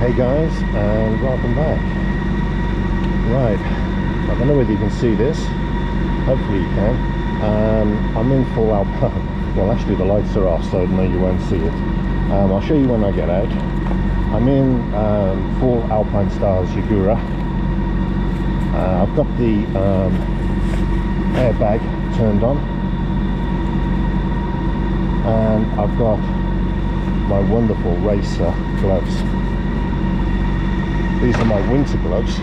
Hey guys, and welcome back. Right, I don't know whether you can see this, hopefully you can. I'm in full Alpine, well actually the lights are off so no you won't see it. I'll show you when I get out. I'm in full Alpine Stars Yagura. I've got the airbag turned on, and I've got my wonderful racer gloves. These are my winter gloves,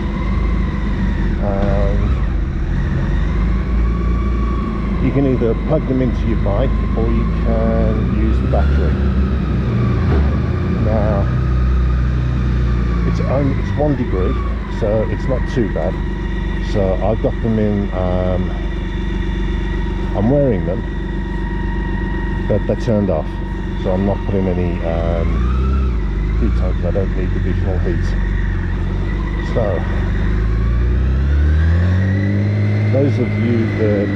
and you can either plug them into your bike or you can use the battery. Now it's 1 degree, so it's not too bad. So I've got them in, I'm wearing them, but they're turned off, so I'm not putting any heat on because I don't need additional heat. So those of you that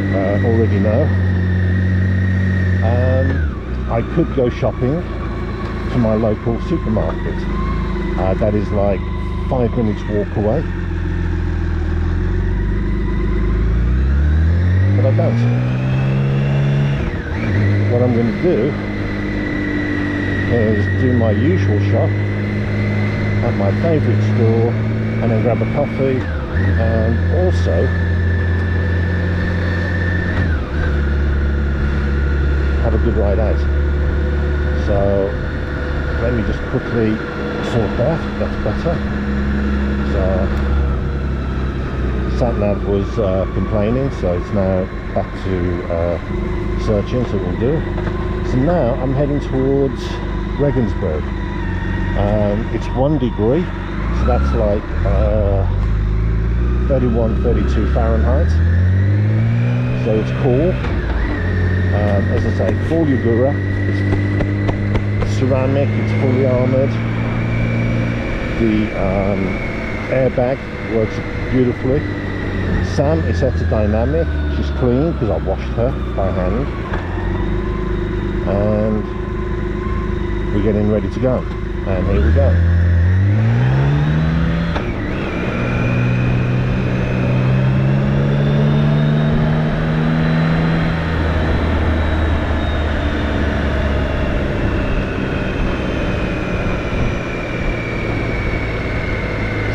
already know, I could go shopping to my local supermarket. That is like 5 minutes walk away, but I don't. What I'm going to do is do my usual shop at my favourite store and then grab a coffee and also have a good ride out. So let me just quickly sort that, that's better. So SatNav was complaining, so it's now back to searching, so we'll do. So now I'm heading towards Regensburg. It's 1 degree, so that's like 31, 32 Fahrenheit. So it's cool. As I say, full Yagura. It's ceramic, it's fully armoured. The airbag works beautifully. Sam is set to dynamic. She's clean because I washed her by hand. And we're getting ready to go. And here we go.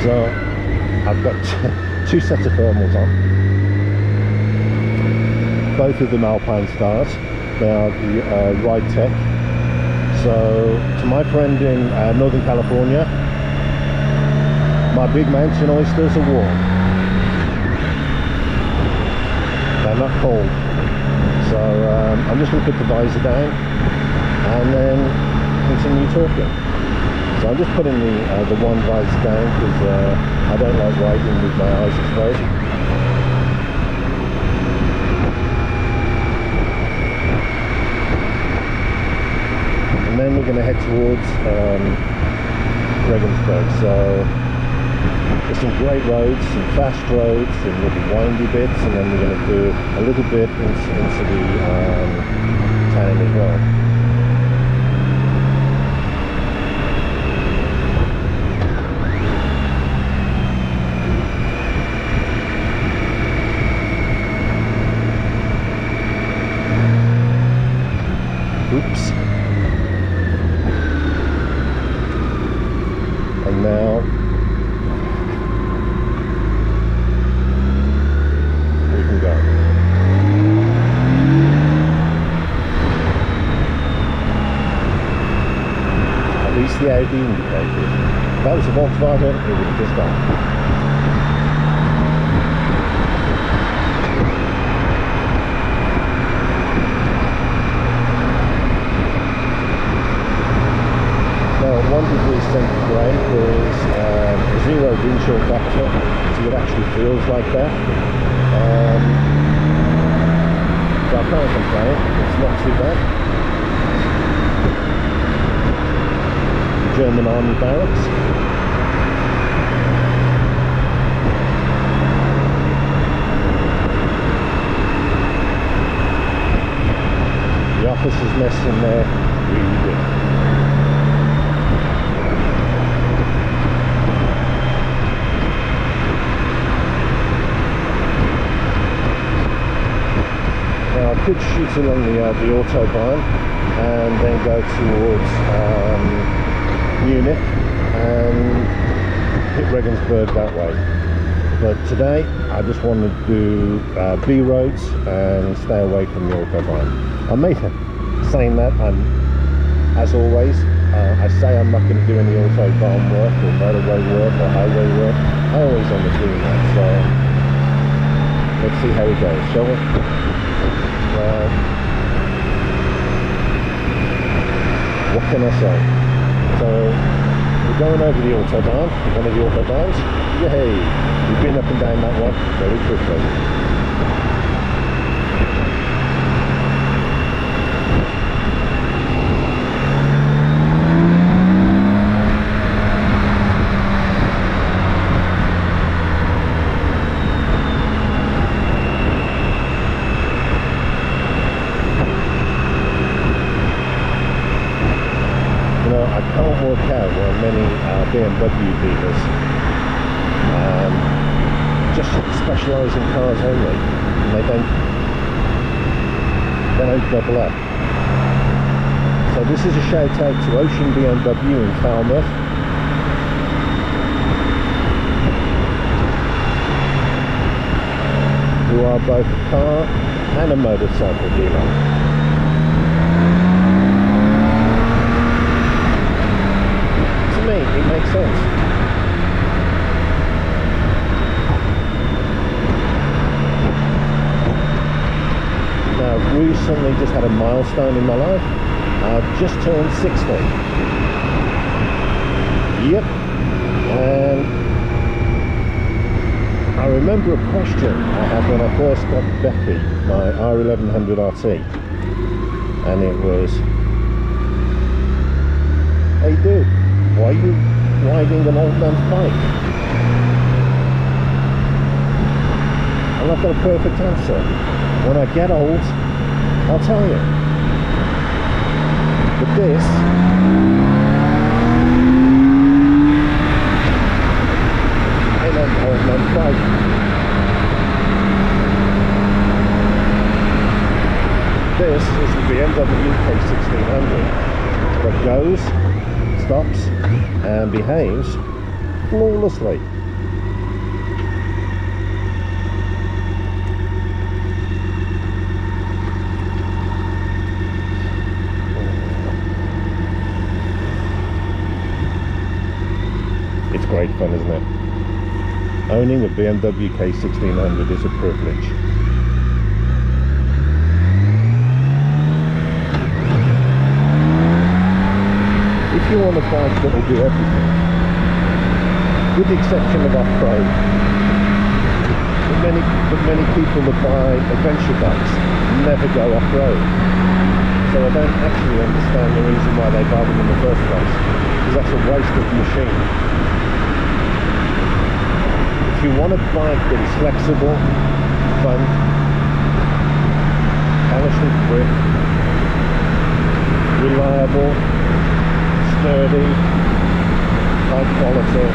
So I've got 2 sets of thermals on, both of them Alpine Stars. They are the Ride Tech. So to my friend in Northern California, my big mountain oysters are warm. They're not cold. So I'm just going to put the visor down and then continue talking. So I'm just putting the one visor down because I don't like riding with my eyes exposed. And then we're going to head towards Regensburg. So there's some great roads, some fast roads, some little windy bits, and then we're going to do a little bit into the town as well. Oops. And now we can go. At least the Audi indicated. If that was a Volkswagen, it would have just gone. Now, 1 degree centigrade is 0 wind chill factor, so it actually feels like that. So I can't complain, it's not too bad. German Army barracks. The officers' mess in there, really good. routes along the autobahn and then go towards Munich and hit Regensburg that way. But today I just want to do B roads and stay away from the autobahn. I may have saying that as always, I say I'm not going to do any autobahn work or motorway work or highway work. I always end up doing that, so let's see how it goes, shall we? What can I say? So we're going over the autobahn, one of the autobahns. Yay! We've been up and down that one very quickly. BMW dealers just specialise in cars only, and they don't double up. So this is a shout out to Ocean BMW in Falmouth. Who are both a car and a motorcycle dealer. It makes sense. Now, I've recently just had a milestone in my life. I've just turned 60. Yep. And I remember a question I had when I first got Becky, my R1100 RT. And it was, hey dude, why are you riding an old man's bike? And I've got a perfect answer. When I get old, I'll tell you. But this ain't an old man's bike. This is the BMW K1600 that goes, stops and behaves flawlessly. It's great fun, isn't it? Owning a BMW K1600 is a privilege. If you want a bike that will do everything, with the exception of off-road, but many people that buy adventure bikes never go off-road. So I don't actually understand the reason why they buy them in the first place, because that's a waste of the machine. If you want a bike that is flexible, fun, polished grip, reliable, sturdy, high quality,